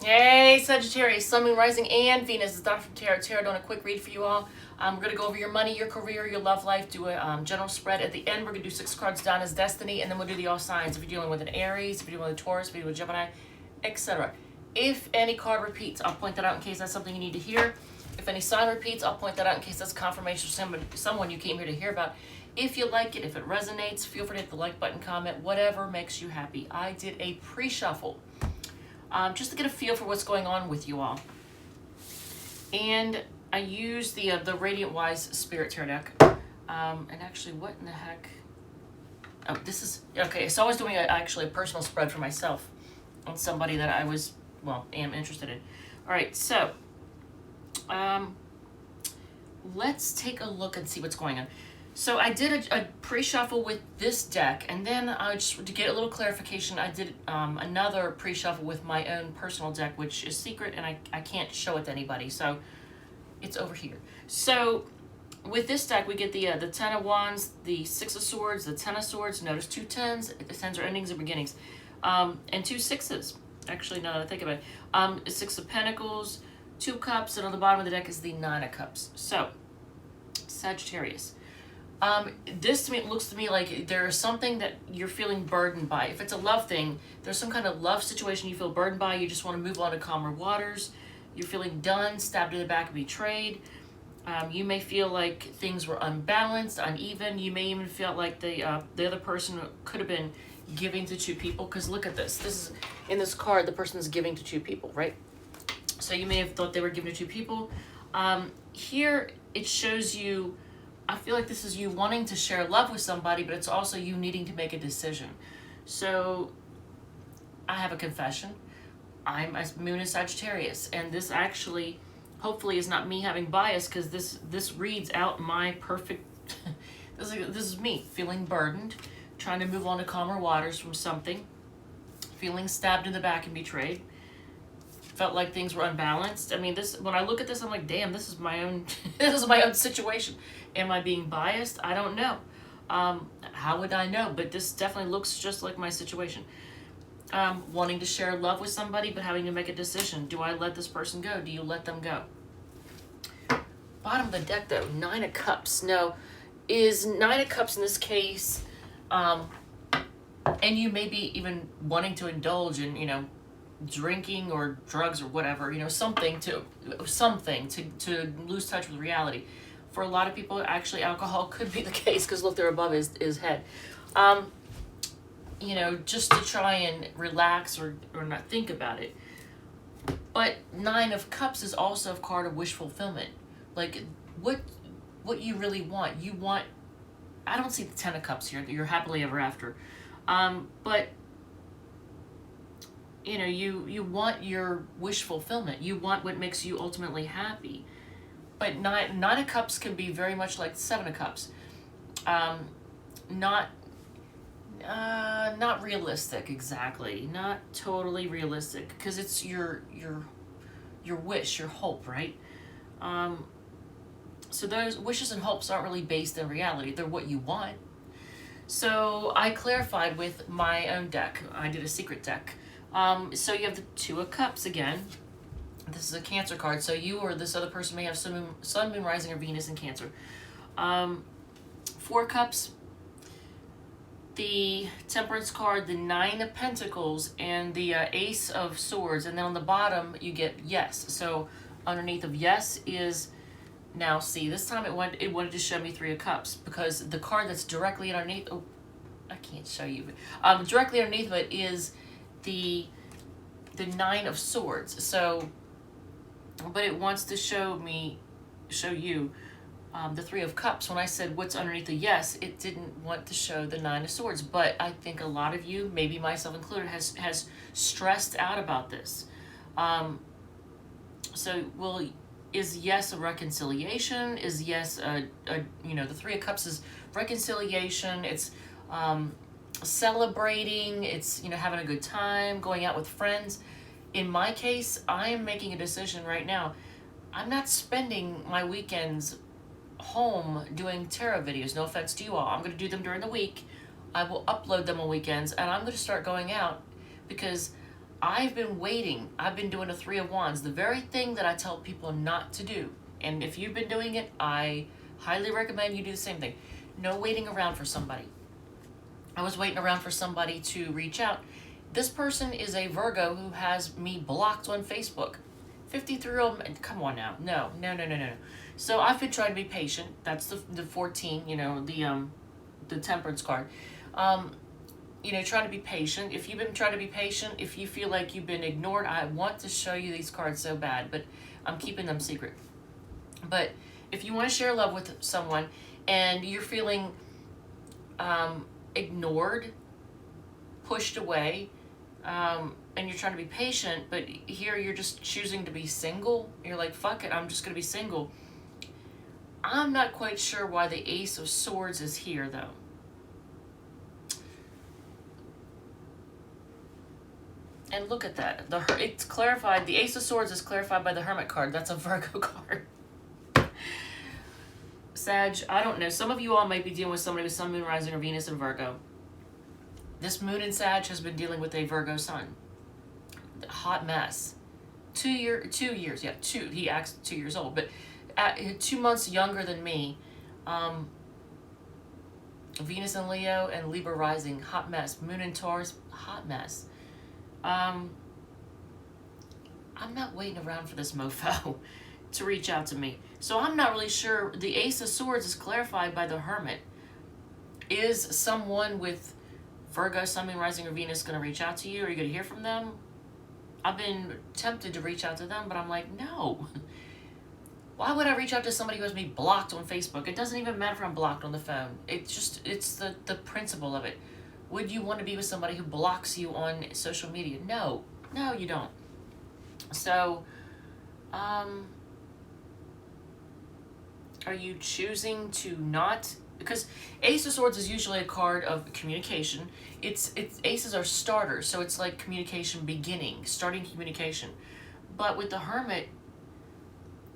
Hey, Sagittarius, Sun, Moon, Rising, and Venus. It's Dr. Tarot. Tarot doing a quick read for you all. We're going to go over your money, your career, your love life, do a general spread. At the end, we're going to do 6 cards down as destiny, and then we'll do the all signs. If you're dealing with an Aries, if you're dealing with a Taurus, if you're dealing with Gemini, etc. If any card repeats, I'll point that out in case that's something you need to hear. If any sign repeats, I'll point that out in case that's confirmation of someone you came here to hear about. If you like it, if it resonates, feel free to hit the like button, comment, whatever makes you happy. I did a pre-shuffle. Just to get a feel for what's going on with you all. And I used the Radiant Wise Spirit Tarot deck. And actually, what in the heck? Oh, this is, okay, so I was doing actually a personal spread for myself on somebody that I was, well, am interested in. All right, so let's take a look and see what's going on. So I did a pre-shuffle with this deck, and then just to get a little clarification, I did another pre-shuffle with my own personal deck, which is secret, and I can't show it to anybody, so it's over here. So with this deck, we get the 10 of Wands, the 6 of Swords, the 10 of Swords. Notice 2 10s. The 10s are endings and beginnings. And 2 6s. Actually, now that I think about it. 6 of Pentacles, 2 Cups, and on the bottom of the deck is the 9 of Cups. So, Sagittarius. This to me, it looks to me like there is something that you're feeling burdened by. If it's a love thing, there's some kind of love situation you feel burdened by. You just want to move on to calmer waters. You're feeling done, stabbed in the back, and betrayed. You may feel like things were unbalanced, uneven. You may even feel like the other person could have been giving to 2 people. Because look at this. This is in this card. The person is giving to 2 people, right? So you may have thought they were giving to 2 people. Here it shows you. I feel like this is you wanting to share love with somebody, but it's also you needing to make a decision. So I have a confession. I'm a Moon in Sagittarius, and this actually, hopefully, is not me having bias, because this reads out my perfect. This is me feeling burdened, trying to move on to calmer waters from something, feeling stabbed in the back and betrayed. Felt like things were unbalanced. I mean, this, when I look at this, I'm like, damn, this is my own. This is my own situation. Am I being biased? I don't know. How would I know? But this definitely looks just like my situation. Wanting to share love with somebody, but having to make a decision. Do I let this person go? Do you let them go? Bottom of the deck, though, 9 of Cups. No, is 9 of Cups in this case, and you may be even wanting to indulge in, drinking or drugs or whatever, something to lose touch with reality. For a lot of people, actually, alcohol could be the case, because look, they're above his head. Just to try and relax or not think about it. But 9 of Cups is also a card of wish fulfillment. Like, what you really want. You want, I don't see the 10 of Cups here, you're happily ever after. But you want your wish fulfillment. You want what makes you ultimately happy. But 9 of Cups can be very much like 7 of Cups. Not realistic exactly. Not totally realistic, because it's your wish, your hope, right? So those wishes and hopes aren't really based in reality. They're what you want. So I clarified with my own deck. I did a secret deck. So you have the 2 of Cups again. This is a Cancer card, so you or this other person may have Sun, Moon, Rising, or Venus in Cancer. 4 Cups, the Temperance card, the 9 of Pentacles, and the Ace of Swords. And then on the bottom, you get Yes. So underneath of Yes is, now see, this time it wanted to show me 3 of Cups, because the card that's directly underneath, oh, I can't show you, but directly underneath of it is the 9 of Swords. So, but it wants to show you the 3 of Cups. When I said what's underneath the Yes, it didn't want to show the 9 of Swords. But I think a lot of you, maybe myself included, has stressed out about this. So, well, is Yes a reconciliation? Is Yes the 3 of Cups is reconciliation. It's celebrating. It's having a good time, going out with friends. In my case, I am making a decision right now. I'm not spending my weekends home doing tarot videos. No offense to you all. I'm going to do them during the week. I will upload them on weekends, and I'm going to start going out, because I've been waiting. I've been doing a Three of Wands, the very thing that I tell people not to do. And if you've been doing it, I highly recommend you do the same thing. No waiting around for somebody. I was waiting around for somebody to reach out. This person is a Virgo who has me blocked on Facebook. 53-year-old, come on now. No. So I've been trying to be patient. That's the 14, you know, the temperance card. You know, try to be patient. If you've been trying to be patient, if you feel like you've been ignored, I want to show you these cards so bad, but I'm keeping them secret. But if you want to share love with someone and you're feeling ignored, pushed away, and you're trying to be patient, but here you're just choosing to be single, you're like, fuck it, I'm just going to be single. I'm not quite sure why the Ace of Swords is here, though. And look at that. It's clarified. The Ace of Swords is clarified by the Hermit card. That's a Virgo card. Sag, I don't know. Some of you all might be dealing with somebody with Sun, Moon, Rising, or Venus in Virgo. This Moon in Sag has been dealing with a Virgo Sun. Hot mess. 2 years. Yeah, he acts 2 years old, but 2 months younger than me. Venus in Leo and Libra rising. Hot mess. Moon in Taurus. Hot mess. I'm not waiting around for this mofo to reach out to me. So I'm not really sure. The Ace of Swords is clarified by the Hermit. Is someone with Virgo, Sun, Moon, Rising, or Venus going to reach out to you? Are you going to hear from them? I've been tempted to reach out to them, but I'm like, no. Why would I reach out to somebody who has me blocked on Facebook? It doesn't even matter if I'm blocked on the phone. It's the principle of it. Would you want to be with somebody who blocks you on social media? No, you don't. So, are you choosing to not? Because Ace of Swords is usually a card of communication. It's aces are starters, so it's like communication beginning, starting communication. But with the Hermit,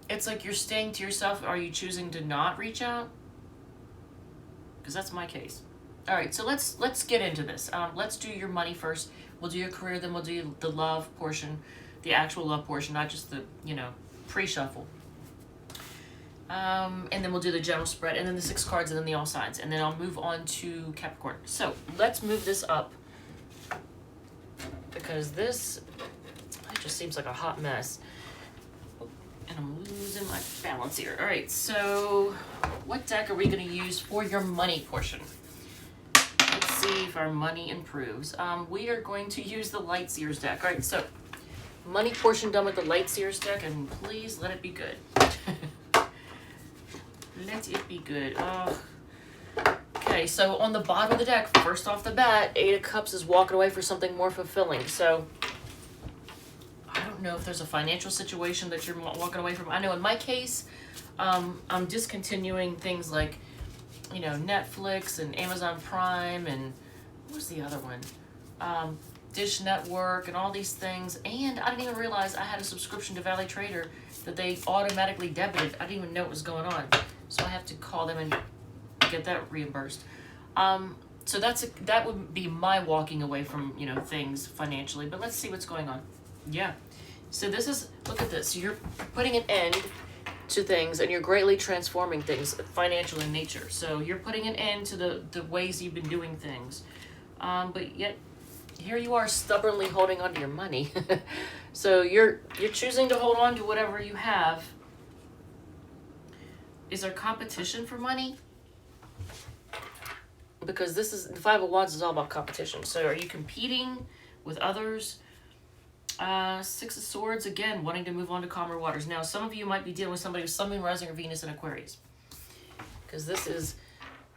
it's like you're staying to yourself. Are you choosing to not reach out? Because that's my case. All right, so let's get into this. Let's do your money first. We'll do your career, then we'll do the love portion, the actual love portion, not just the, pre-shuffle. And then we'll do the general spread, and then the 6 cards, and then the all signs, and then I'll move on to Capricorn. So let's move this up, because this just seems like a hot mess. And I'm losing my balance here. All right, so what deck are we going to use for your money portion? Let's see if our money improves. We are going to use the Lightseers deck. All right, so money portion done with the Lightseers deck, and please let it be good. Let it be good. Okay, so on the bottom of the deck, first off the bat, 8 of Cups is walking away for something more fulfilling. So I don't know if there's a financial situation that you're walking away from. I know in my case, I'm discontinuing things like, Netflix and Amazon Prime and what was the other one? Dish Network and all these things. And I didn't even realize I had a subscription to Valley Trader that they automatically debited. I didn't even know what was going on. So I have to call them and get that reimbursed. So that would be my walking away from, things financially. But let's see what's going on. Yeah. So this is, look at this. You're putting an end to things, and you're greatly transforming things, financial in nature. So you're putting an end to the ways you've been doing things. But yet, here you are stubbornly holding on to your money. So you're choosing to hold on to whatever you have. Is there competition for money? Because this is, the 5 of Wands is all about competition. So are you competing with others? 6 of Swords, again, wanting to move on to calmer waters. Now, some of you might be dealing with somebody with Sun, Moon, Rising, or Venus in Aquarius. Because this is,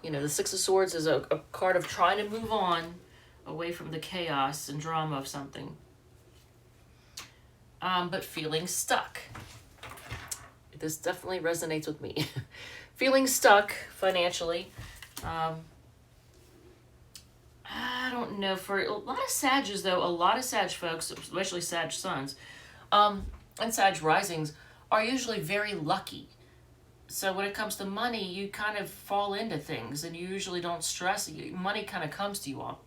the 6 of Swords is a card of trying to move on away from the chaos and drama of something. But feeling stuck. This definitely resonates with me. Feeling stuck financially. I don't know, for a lot of Sages though, a lot of Sag folks, especially Sag Suns, and Sag Risings, are usually very lucky. So when it comes to money, you kind of fall into things and you usually don't stress. Money kind of comes to you all.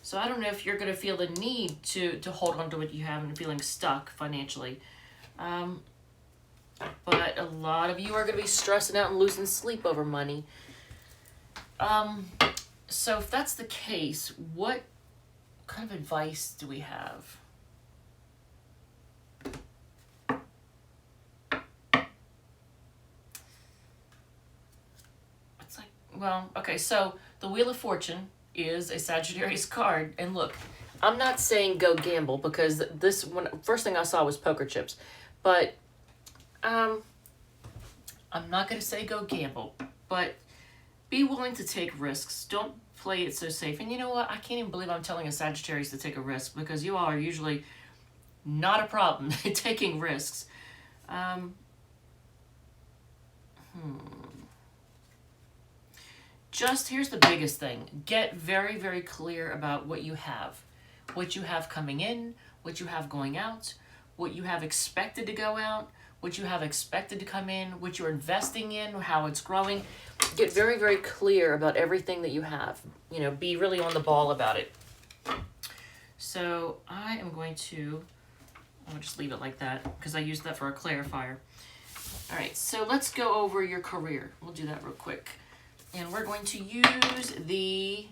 So I don't know if you're going to feel the need to hold on to what you have and feeling stuck financially. But a lot of you are going to be stressing out and losing sleep over money. So if that's the case, what kind of advice do we have? It's like, well, okay, so the Wheel of Fortune is a Sagittarius card. And look, I'm not saying go gamble, because first thing I saw was poker chips. But I'm not going to say go gamble, but be willing to take risks. Don't play it so safe. And you know what? I can't even believe I'm telling a Sagittarius to take a risk, because you all are usually not a problem taking risks. Just here's the biggest thing. Get very, very clear about what you have. What you have coming in, what you have going out, what you have expected to go out, what you have expected to come in, what you're investing in, how it's growing. Get very, very clear about everything that you have. You know, be really on the ball about it. So I am going to, I'll just leave it like that because I used that for a clarifier. All right, so let's go over your career. We'll do that real quick. And we're going to use the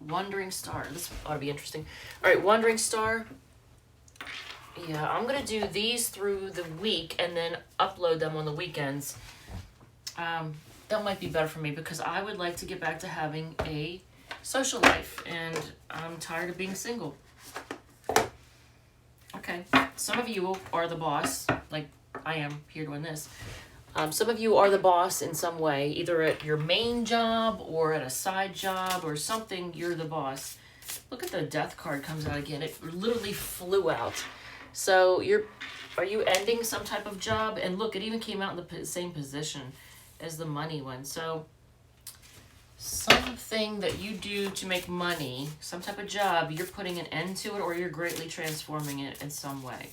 Wandering Star. This ought to be interesting. All right, Wandering Star. Yeah, I'm going to do these through the week and then upload them on the weekends. That might be better for me because I would like to get back to having a social life, and I'm tired of being single. Okay, some of you are the boss, like I am here doing this. Some of you are the boss in some way, either at your main job or at a side job or something, you're the boss. Look at the Death card comes out again. It literally flew out. So are you ending some type of job? And look, it even came out in the same position as the money one. So something that you do to make money, some type of job, you're putting an end to it or you're greatly transforming it in some way.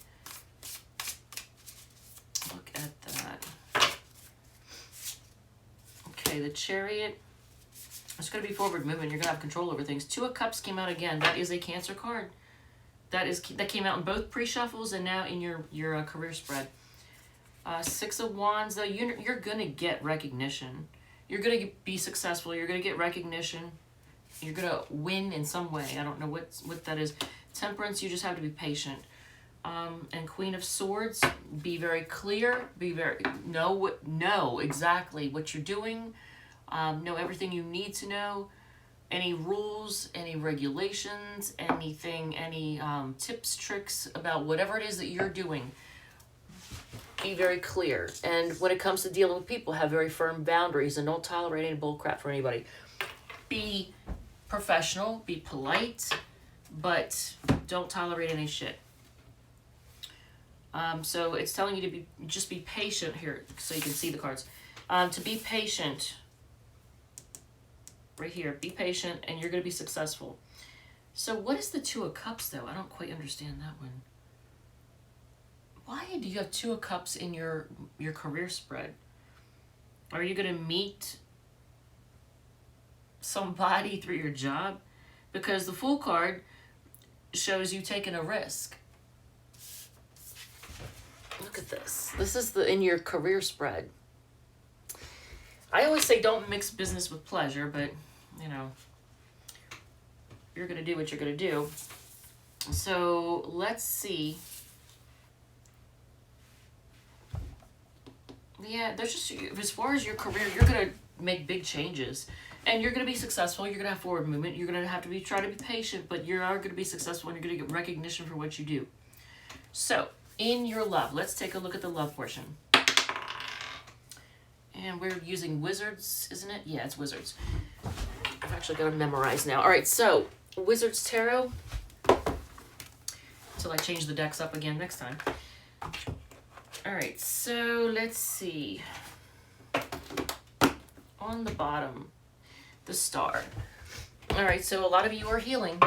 Look at that. Okay, the Chariot. It's going to be forward movement. You're going to have control over things. Two of Cups came out again. That is a Cancer card. That came out in both pre-shuffles and now in your career spread. Six of Wands, though, you're going to get recognition. You're going to be successful. You're going to get recognition. You're going to win in some way. I don't know what that is. Temperance, you just have to be patient. And Queen of Swords, be very clear. Know exactly what you're doing. Know everything you need to know. Any rules, any regulations, anything, any tips, tricks about whatever it is that you're doing. Be very clear. And when it comes to dealing with people, have very firm boundaries and don't tolerate any bull crap from anybody. Be professional, be polite, but don't tolerate any shit. So it's telling you to just be patient here, so you can see the cards. To be patient. Right here, be patient, and you're going to be successful. So what is the Two of Cups, though? I don't quite understand that one. Why do you have Two of Cups in your career spread? Are you going to meet somebody through your job? Because the Fool card shows you taking a risk. Look at this. This is in your career spread. I always say don't mix business with pleasure, but, you know, you're going to do what you're going to do. So let's see. Yeah, there's just, as far as your career, you're going to make big changes. And you're going to be successful. You're going to have forward movement. You're going to have to try to be patient, but you are going to be successful and you're going to get recognition for what you do. So, in your love, let's take a look at the love portion. And we're using Wizards, isn't it? Yeah, it's Wizards. I've actually got to memorize now. All right, so Wizards Tarot. Until I change the decks up again next time. All right, so let's see. On the bottom, the Star. All right, so a lot of you are healing.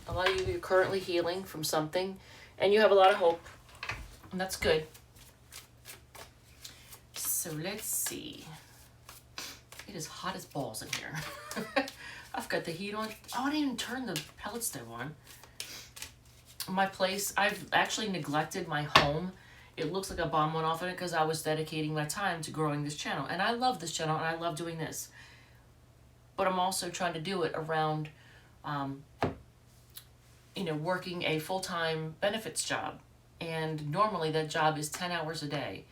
A lot of you are currently healing from something, and you have a lot of hope, and that's good. So let's see. It is hot as balls in here. I've got the heat on. Oh, I didn't even turn the pellet stove on. My place, I've actually neglected my home. It looks like a bomb went off in it because I was dedicating my time to growing this channel. And I love this channel and I love doing this. But I'm also trying to do it around, working a full-time benefits job. And normally that job is 10 hours a day.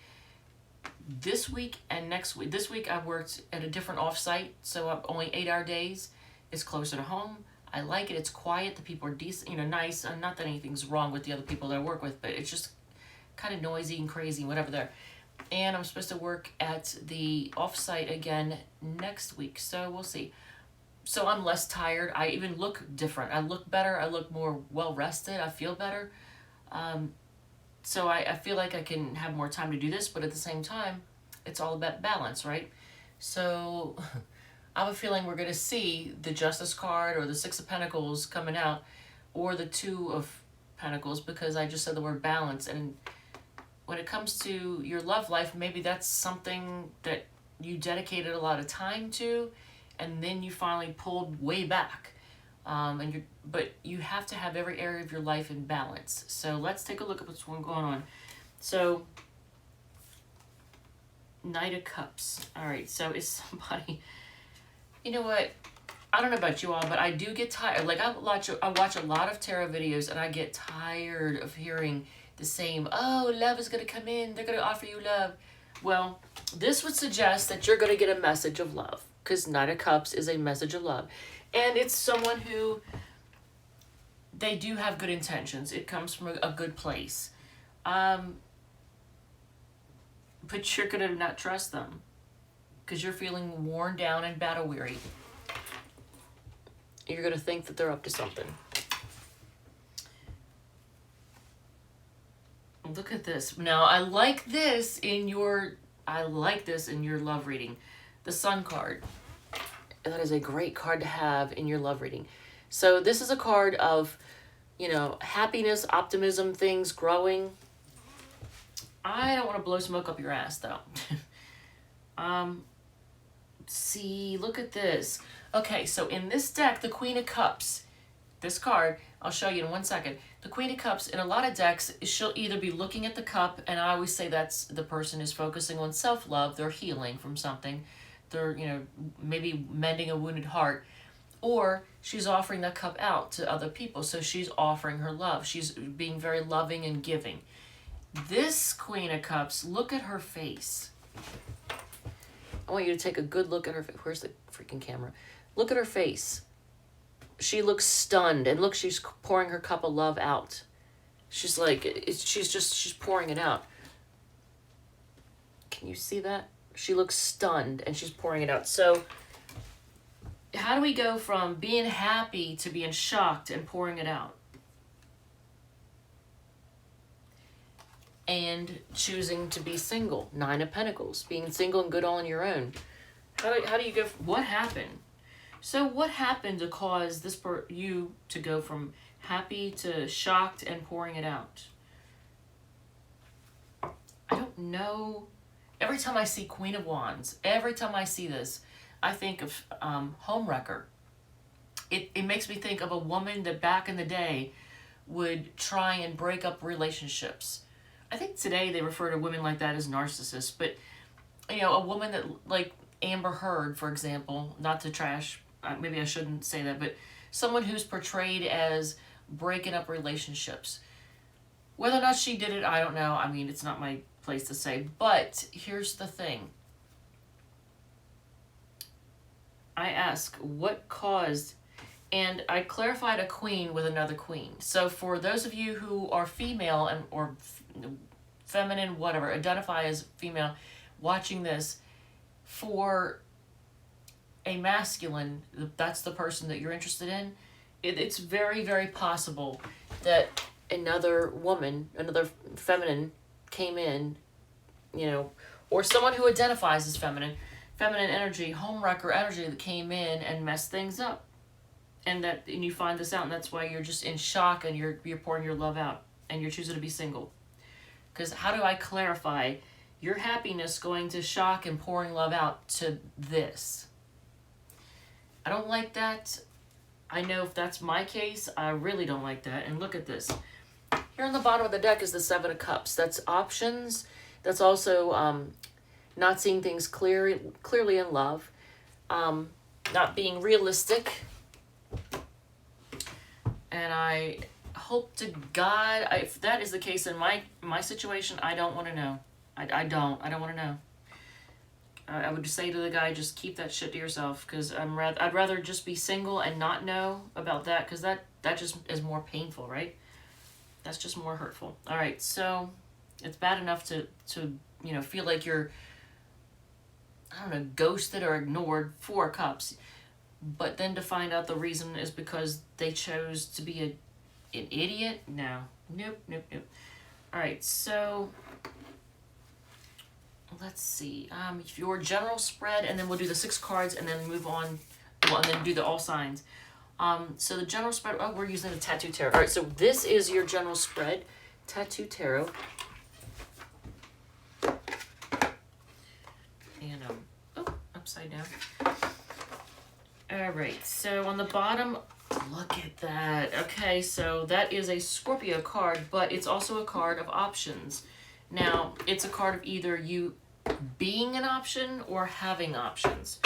This week and next week, this week I worked at a different offsite, so I'm only 8-hour days. It's closer to home. I like it. It's quiet. The people are decent, nice. Not that anything's wrong with the other people that I work with, but it's just kind of noisy and crazy, whatever there. And I'm supposed to work at the offsite again next week, so we'll see. So I'm less tired. I even look different. I look better. I look more well-rested. I feel better. So I feel like I can have more time to do this, but at the same time, it's all about balance, right? So I have a feeling we're going to see the Justice card or the Six of Pentacles coming out, or the Two of Pentacles, because I just said the word balance. And when it comes to your love life, maybe that's something that you dedicated a lot of time to, and then you finally pulled way back. But you have to have every area of your life in balance. So let's take a look at what's going on. So, Knight of Cups. All right, so is somebody, you know what? I don't know about you all, but I do get tired. Like I watch a lot of tarot videos, and I get tired of hearing the same, oh, love is going to come in. They're going to offer you love. Well, this would suggest that you're going to get a message of love, because Knight of Cups is a message of love. And it's someone who, they do have good intentions. It comes from a good place. But you're going to not trust them because you're feeling worn down and battle weary. You're going to think that they're up to something. Look at this. Now, I like this in your love reading. The Sun card. That is a great card to have in your love reading. So this is a card of, happiness, optimism, things growing. I don't want to blow smoke up your ass, though. See, look at this. Okay, so in this deck, the Queen of Cups, this card, I'll show you in 1 second. The Queen of Cups, in a lot of decks, she'll either be looking at the cup, and I always say that's the person is focusing on self-love, they're healing from something. They're, maybe mending a wounded heart, or she's offering that cup out to other people. So she's offering her love. She's being very loving and giving. This Queen of Cups, look at her face. I want you to take a good look at her face. Where's the freaking camera? Look at her face. She looks stunned, and look, she's pouring her cup of love out. She's like, she's pouring it out. Can you see that? She looks stunned and she's pouring it out. So how do we go from being happy to being shocked and pouring it out? And choosing to be single. 9 of Pentacles. Being single and good all on your own. How do you go? What happened? So what happened to cause you to go from happy to shocked and pouring it out? I don't know. Every time I see Queen of Wands, every time I see this, I think of Homewrecker. It makes me think of a woman that back in the day would try and break up relationships. I think today they refer to women like that as narcissists, but, a woman that, like Amber Heard, for example, not to trash, maybe I shouldn't say that, but someone who's portrayed as breaking up relationships. Whether or not she did it, I don't know. I mean, it's not my place to say, but here's the thing. I ask, what caused, and I clarified a queen with another queen. So for those of you who are female or feminine, whatever, identify as female, watching this, for a masculine, that's the person that you're interested in, it's very, very possible that another woman, another feminine came in, or someone who identifies as feminine energy, homewrecker energy that came in and messed things up. And you find this out, and that's why you're just in shock and you're pouring your love out and you're choosing to be single. Because how do I clarify your happiness going to shock and pouring love out to this? I don't like that. I know if that's my case, I really don't like that. And look at this. Here on the bottom of the deck is the Seven of Cups. That's options. That's also not seeing things clearly in love. Not being realistic. And I hope to God, if that is the case in my situation, I don't want to know. I don't want to know. I would say to the guy, just keep that shit to yourself, because I'd rather just be single and not know about that, because that just is more painful, right? That's just more hurtful. All right, so it's bad enough to feel like you're, I don't know, ghosted or ignored, 4 cups, but then to find out the reason is because they chose to be an idiot. No, nope. All right, so let's see. Your general spread, and then we'll do the 6 cards, and then move on. Well, and then do the all signs. So the general spread. Oh, we're using the Tattoo Tarot. All right, so this is your general spread, Tattoo Tarot. And upside down. All right. So on the bottom, look at that. Okay, so that is a Scorpio card, but it's also a card of options. Now, it's a card of either you being an option or having options.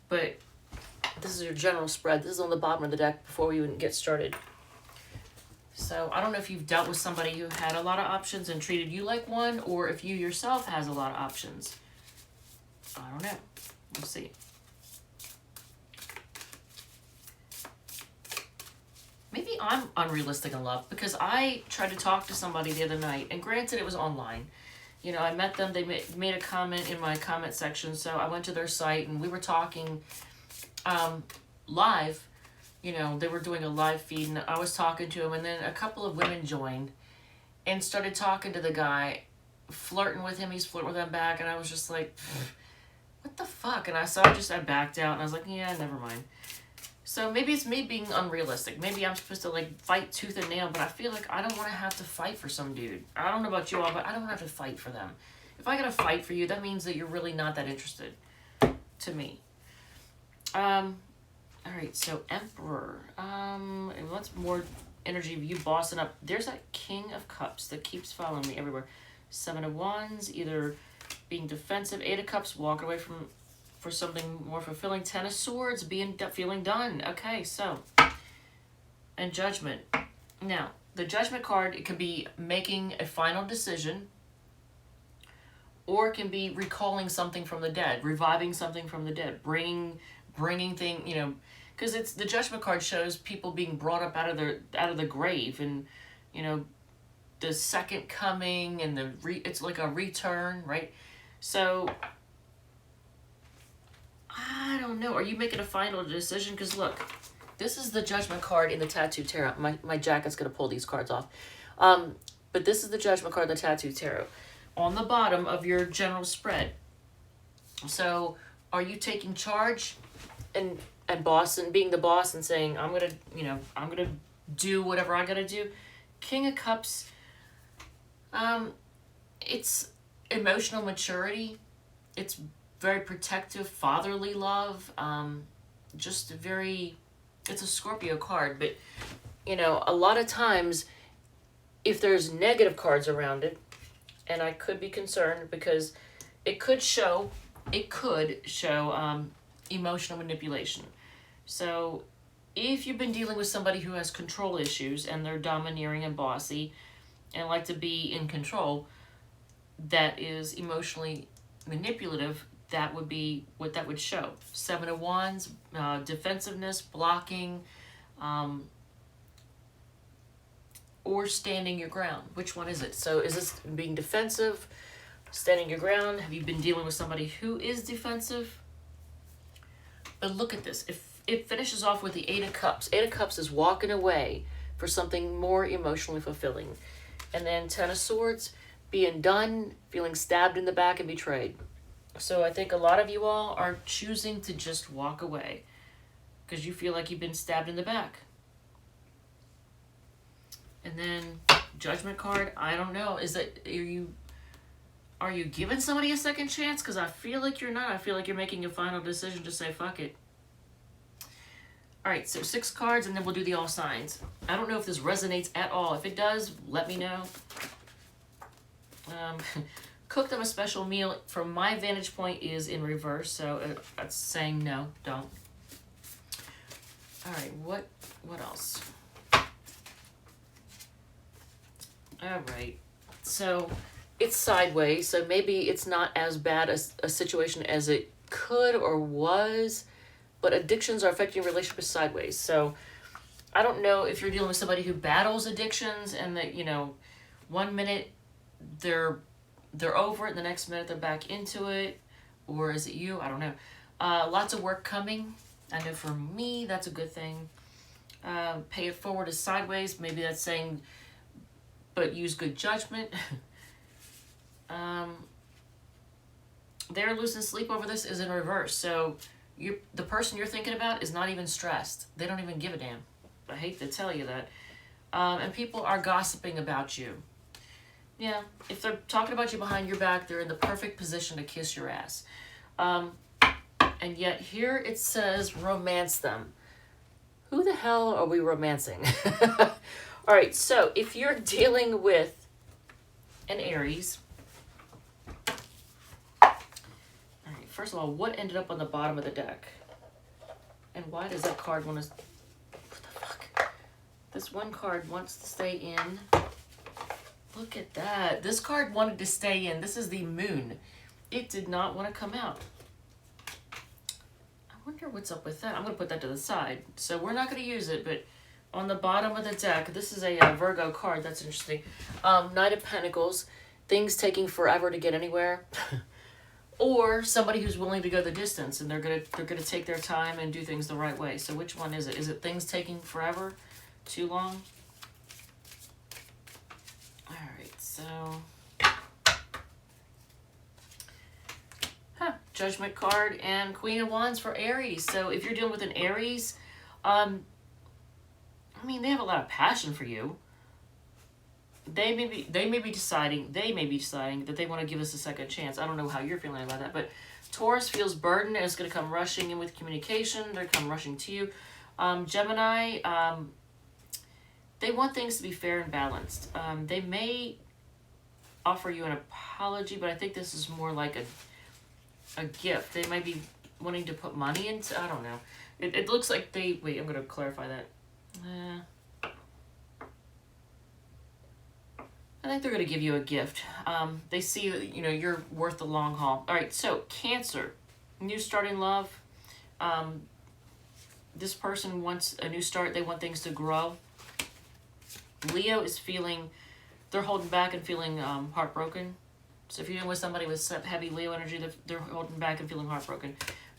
But this is your general spread. This is on the bottom of the deck before we even get started. So I don't know if you've dealt with somebody who had a lot of options and treated you like one, or if you yourself has a lot of options. I don't know. We'll see. Maybe I'm unrealistic in love, because I tried to talk to somebody the other night, and granted it was online. You know, I met them, they made a comment in my comment section, so I went to their site and we were talking live. You know, they were doing a live feed and I was talking to him, and then a couple of women joined and started talking to the guy, flirting with him, he's flirting with them back, and I was just like, what the fuck? And I backed out and I was like, yeah, never mind. So maybe it's me being unrealistic. Maybe I'm supposed to like fight tooth and nail, but I feel like I don't want to have to fight for some dude. I don't know about you all, but I don't have to fight for them. If I gotta fight for you, that means that you're really not that interested to me. All right, so Emperor. And what's more energy of you bossing up? There's that King of Cups that keeps following me everywhere. 7 of Wands, either being defensive. 8 of Cups, walking away for something more fulfilling. 10 of Swords, feeling done. Okay, so, and Judgment. Now, the Judgment card, it can be making a final decision, or it can be recalling something from the dead, reviving something from the dead, bringing thing, because it's the Judgment card shows people being brought up out of the grave, and the second coming, and it's like a return, right? So I don't know. Are you making a final decision? Because look, this is the Judgment card in the Tattoo Tarot. My jacket's going to pull these cards off. But this is the Judgment card in the Tattoo Tarot. On the bottom of your general spread. So are you taking charge and being the boss and saying, I'm going to do whatever I got to do? King of Cups, it's emotional maturity. It's very protective, fatherly love. It's a Scorpio card, but a lot of times if there's negative cards around it, and I could be concerned because it could show emotional manipulation. So if you've been dealing with somebody who has control issues and they're domineering and bossy and like to be in control, that is emotionally manipulative, that would be what that would show. 7 of Wands, defensiveness, blocking, or standing your ground. Which one is it? So is this being defensive, standing your ground? Have you been dealing with somebody who is defensive? But look at this. If it finishes off with the 8 of Cups. 8 of Cups is walking away for something more emotionally fulfilling. And then 10 of Swords, being done, feeling stabbed in the back and betrayed. So I think a lot of you all are choosing to just walk away because you feel like you've been stabbed in the back. And then Judgment card, I don't know. Are you giving somebody a second chance? Because I feel like you're not. I feel like you're making a final decision to say fuck it. All right, so 6 cards, and then we'll do the all signs. I don't know if this resonates at all. If it does, let me know. Cook them a special meal, from my vantage point, is in reverse, so it's saying no, don't. All right, what else? All right, so it's sideways, so maybe it's not as bad a situation as it could or was, but addictions are affecting your relationship sideways. So I don't know if you're dealing with somebody who battles addictions and that, you know, 1 minute they're over it, the next minute they're back into it, or is it you? I don't know. Lots of work coming. I know for me that's a good thing. Pay it forward is sideways. Maybe that's saying, but use good judgment. They're losing sleep over this is in reverse. So the person you're thinking about is not even stressed. They don't even give a damn. I hate to tell you that. And people are gossiping about you. Yeah, if they're talking about you behind your back, they're in the perfect position to kiss your ass. And yet here it says romance them. Who the hell are we romancing? All right, so if you're dealing with an Aries, all right, first of all, what ended up on the bottom of the deck? And why does that card want to... What the fuck? This one card wants to stay in. Look at that. This card wanted to stay in. This is the moon. It did not want to come out. I wonder what's up with that. I'm going to put that to the side. So we're not going to use it, but on the bottom of the deck, this is a Virgo card. That's interesting. Knight of Pentacles. Things taking forever to get anywhere. Or somebody who's willing to go the distance, and they're gonna take their time and do things the right way. So which one is it? Is it things taking forever? Too long? Alright, so... Judgment card and Queen of Wands for Aries. So if you're dealing with an Aries, I mean, they have a lot of passion for you. They may be deciding that they want to give us a second chance. I don't know how you're feeling about that, but Taurus feels burdened and is going to come rushing in with communication. They're come rushing to you. Gemini, they want things to be fair and balanced. They may offer you an apology, but I think this is more like a gift. They might be wanting to put money into, I don't know. It looks like they, wait, I'm going to clarify that. I think they're going to give you a gift. They see that, you know, you're worth the long haul. All right, so Cancer, new start in love. This person wants a new start. They want things to grow. Leo is feeling, they're holding back and feeling heartbroken. So if you're dealing with somebody with heavy Leo energy, they're holding back and feeling heartbroken.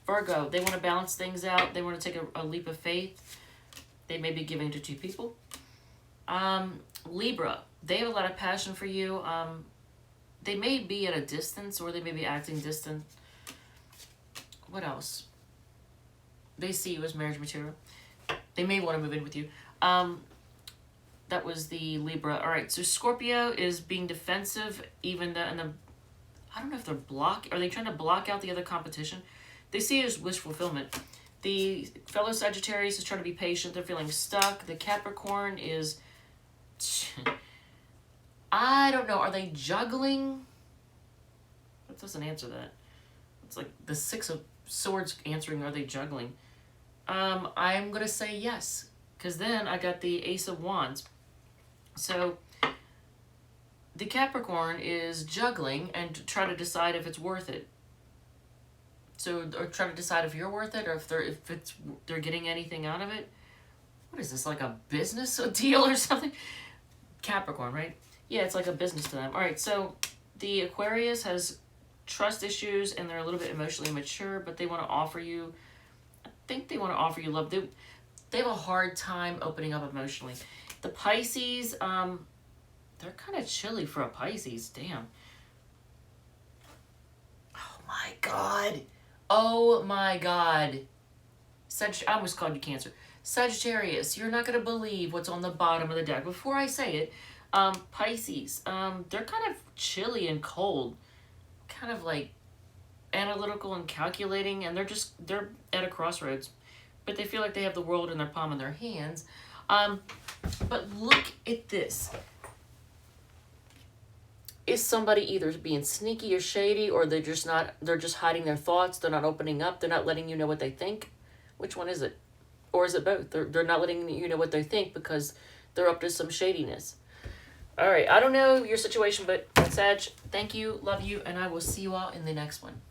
Virgo, they want to balance things out. They want to take a leap of faith. They may be giving to 2 people. Libra, they have a lot of passion for you. They may be at a distance, or they may be acting distant. What else? They see you as marriage material. They may want to move in with you. That was the Libra. All right, so Scorpio is being defensive, even though, I don't know if they're are they trying to block out the other competition? They see it as wish fulfillment. The fellow Sagittarius is trying to be patient. They're feeling stuck. The Capricorn is, I don't know, are they juggling? That doesn't answer that. It's like the 6 of Swords answering, are they juggling? I'm going to say yes, because then I got the Ace of Wands. So the Capricorn is juggling and try to decide if it's worth it. So, or try to decide if you're worth it, or if they're getting anything out of it. What is this, like a business deal or something? Capricorn, right? Yeah, it's like a business to them. All right, so the Aquarius has trust issues, and they're a little bit emotionally immature, but they want to offer you, I think they want to offer you love. They have a hard time opening up emotionally. The Pisces, they're kind of chilly for a Pisces. Damn. Oh my God. Oh my God. I almost called you Cancer. Sagittarius, you're not going to believe what's on the bottom of the deck. Before I say it, Pisces, they're kind of chilly and cold. Kind of like analytical and calculating, and they're at a crossroads. but they feel like they have the world in their palm of their hands. But look at this. Is somebody either being sneaky or shady, or they're just hiding their thoughts, they're not opening up, they're not letting you know what they think? Which one is it? Or is it both? They're not letting you know what they think because they're up to some shadiness. All right, I don't know your situation, but Sag, thank you, love you, and I will see you all in the next one.